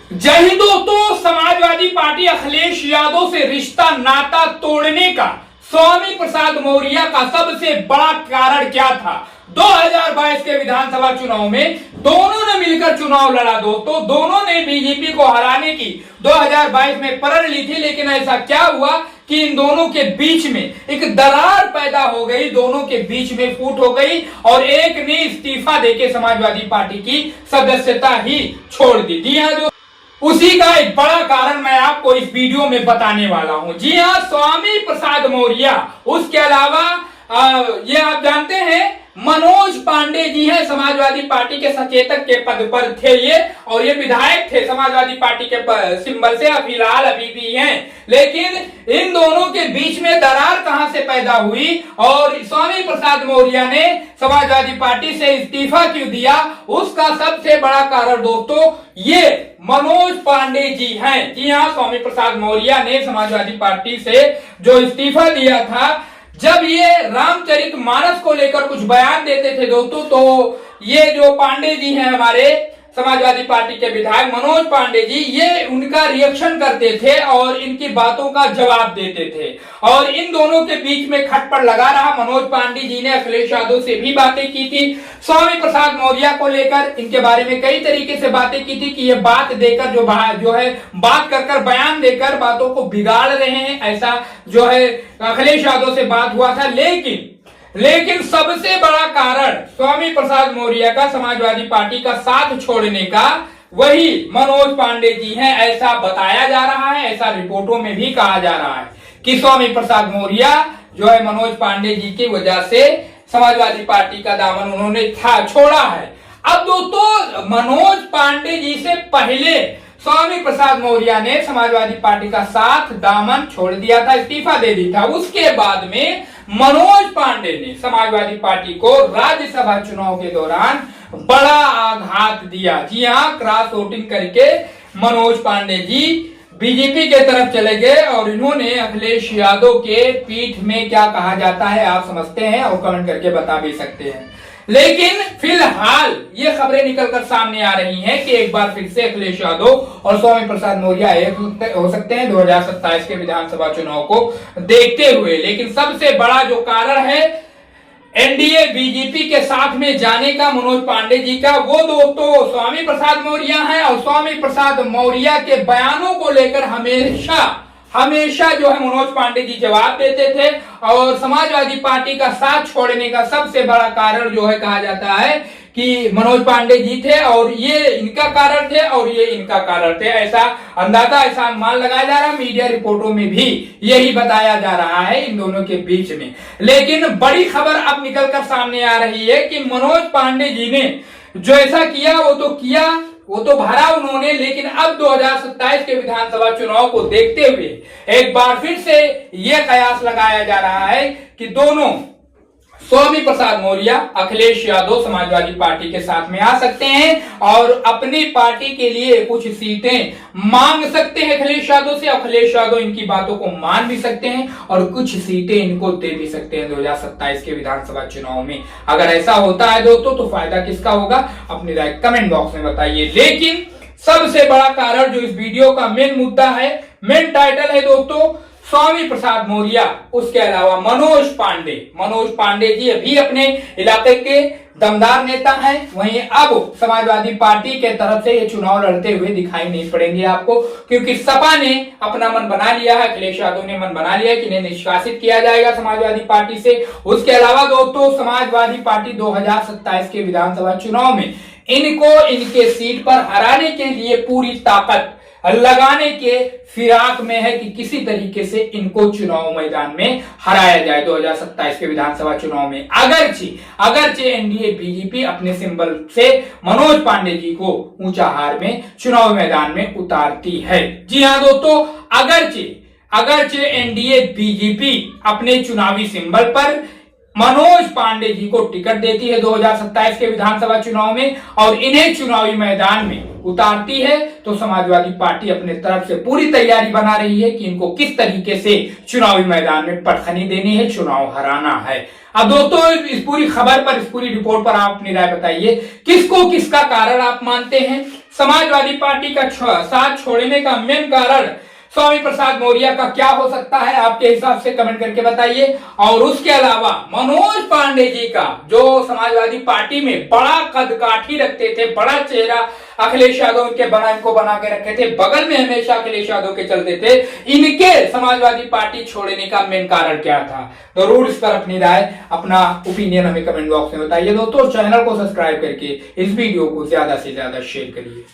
जय हिंद दोस्तों। समाजवादी पार्टी अखिलेश यादव से रिश्ता नाता तोड़ने का स्वामी प्रसाद मौर्य का सबसे बड़ा कारण क्या था? 2022 के विधानसभा चुनाव में दोनों ने मिलकर चुनाव लड़ा दोस्तों। दोनों ने बीजेपी को हराने की 2022 में प्रण ली थी, लेकिन ऐसा क्या हुआ कि इन दोनों के बीच में एक दरार पैदा हो गई, दोनों के बीच में फूट हो गई और एक ने इस्तीफा देके समाजवादी पार्टी की सदस्यता ही छोड़ दी। जी हाँ, उसी का एक बड़ा कारण मैं आपको इस वीडियो में बताने वाला हूं। जी हाँ, स्वामी प्रसाद मौर्य, उसके अलावा ये आप जानते हैं मनोज पांडे जी हैं, समाजवादी पार्टी के सचेतक के पद पर थे ये, और ये विधायक थे समाजवादी पार्टी के सिंबल से, फिलहाल अभी भी हैं। लेकिन इन दोनों के बीच में दरार कहां से पैदा हुई और स्वामी प्रसाद मौर्य ने समाजवादी पार्टी से इस्तीफा क्यों दिया, उसका सबसे बड़ा कारण दोस्तों ये मनोज पांडे जी हैं। जी हाँ, स्वामी प्रसाद मौर्य ने समाजवादी पार्टी से जो इस्तीफा दिया था, जब ये रामचरितमानस को लेकर कुछ बयान देते थे दोस्तों, तो ये जो पांडे जी हैं हमारे समाजवादी पार्टी के विधायक मनोज पांडे जी, ये उनका रिएक्शन करते थे और इनकी बातों का जवाब देते थे और इन दोनों के बीच में खटपट लगा रहा। मनोज पांडे जी ने अखिलेश यादव से भी बातें की थी, स्वामी प्रसाद मौर्य को लेकर इनके बारे में कई तरीके से बातें की थी कि ये बात देकर जो है बात कर बयान देकर बातों को बिगाड़ रहे हैं, ऐसा जो है अखिलेश यादव से बात हुआ था। लेकिन सबसे बड़ा कारण स्वामी प्रसाद मौर्य का समाजवादी पार्टी का साथ छोड़ने का वही मनोज पांडे जी हैं, ऐसा बताया जा रहा है। ऐसा रिपोर्टों में भी कहा जा रहा है कि स्वामी प्रसाद मौर्य जो है मनोज पांडे जी की वजह से समाजवादी पार्टी का दामन उन्होंने छोड़ा है। अब दोस्तों, मनोज पांडे जी से पहले स्वामी प्रसाद मौर्य ने समाजवादी पार्टी का साथ दामन छोड़ दिया था, इस्तीफा दे दी था। उसके बाद में मनोज पांडे ने समाजवादी पार्टी को राज्यसभा चुनाव के दौरान बड़ा आघात दिया। जी हाँ, क्रॉस वोटिंग करके मनोज पांडे जी बीजेपी के तरफ चले गए और इन्होंने अखिलेश यादव के पीठ में क्या कहा जाता है आप समझते हैं और कमेंट करके बता भी सकते हैं। लेकिन फिलहाल ये खबरें निकलकर सामने आ रही हैं कि एक बार फिर से अखिलेश यादव और स्वामी प्रसाद मौर्य एक हो सकते हैं 2027 के विधानसभा चुनाव को देखते हुए। लेकिन सबसे बड़ा जो कारण है एनडीए बीजेपी के साथ में जाने का मनोज पांडे जी का, वो दोस्तों स्वामी प्रसाद मौर्य हैं और स्वामी प्रसाद मौर्य के बयानों को लेकर हमेशा जो है मनोज पांडे जी जवाब देते थे और समाजवादी पार्टी का साथ छोड़ने का सबसे बड़ा कारण जो है कहा जाता है कि मनोज पांडे जी थे और ये इनका कारण थे और ये इनका कारण थे, ऐसा अंदाजा, ऐसा अनुमान लगाया जा रहा है। मीडिया रिपोर्टों में भी यही बताया जा रहा है इन दोनों के बीच में। लेकिन बड़ी खबर अब निकलकर सामने आ रही है कि मनोज पांडे जी ने जो ऐसा किया वो तो भरा उन्होंने, लेकिन अब 2027 के विधानसभा चुनाव को देखते हुए एक बार फिर से यह कयास लगाया जा रहा है कि दोनों स्वामी प्रसाद मौर्य, अखिलेश यादव समाजवादी पार्टी के साथ में आ सकते हैं और अपनी पार्टी के लिए कुछ सीटें मांग सकते हैं अखिलेश यादव से। अखिलेश यादव इनकी बातों को मान भी सकते हैं और कुछ सीटें इनको दे भी सकते हैं 2027 के विधानसभा चुनाव में। अगर ऐसा होता है दोस्तों तो फायदा किसका होगा, अपनी राय कमेंट बॉक्स में बताइए। लेकिन सबसे बड़ा कारण जो इस वीडियो का मेन मुद्दा है, मेन टाइटल है दोस्तों, स्वामी प्रसाद मौर्य, उसके अलावा मनोज पांडे जी अभी अपने इलाके के दमदार नेता हैं। वहीं अब समाजवादी पार्टी के तरफ से ये चुनाव लड़ते हुए दिखाई नहीं पड़ेंगे आपको, क्योंकि सपा ने अपना मन बना लिया है, अखिलेश यादव ने मन बना लिया है कि इन्हें निष्कासित किया जाएगा समाजवादी पार्टी से। उसके अलावा दोस्तों, समाजवादी पार्टी 2027 के विधानसभा चुनाव में इनको इनके सीट पर हराने के लिए पूरी ताकत लगाने के फिराक में है कि किसी तरीके से इनको चुनाव मैदान में हराया जाए 2027 के विधानसभा चुनाव में। अगरचे एनडीए बीजेपी अपने सिंबल से मनोज पांडे जी को ऊंचा हार में चुनाव मैदान में उतारती है। जी हां दोस्तों, अगरचे एनडीए बीजेपी अपने चुनावी सिंबल पर मनोज पांडे जी को टिकट देती है 2027 के विधानसभा चुनाव में और इन्हें चुनावी मैदान में उतारती है, तो समाजवादी पार्टी अपने तरफ से पूरी तैयारी बना रही है कि इनको किस तरीके से चुनावी मैदान में पटखनी देनी है, चुनाव हराना है। अब दोस्तों इस पूरी खबर पर, इस पूरी रिपोर्ट पर आप अपनी राय बताइए, किसको किसका कारण आप मानते हैं? समाजवादी पार्टी का साथ छोड़ने का मेन कारण स्वामी प्रसाद मौर्य का क्या हो सकता है आपके हिसाब से? कमेंट करके बताइए। और उसके अलावा मनोज पांडे जी का, जो समाजवादी पार्टी में बड़ा कद काठी रखते थे, बड़ा चेहरा अखिलेश यादव इनको बना के रखे थे, बगल में हमेशा अखिलेश यादव के चलते थे, इनके समाजवादी पार्टी छोड़ने का मेन कारण क्या था? जरूर इस पर अपनी राय, अपना ओपिनियन हमें कमेंट बॉक्स में बताइए दोस्तों। चैनल को सब्सक्राइब करके इस वीडियो को ज्यादा से ज्यादा शेयर करिए।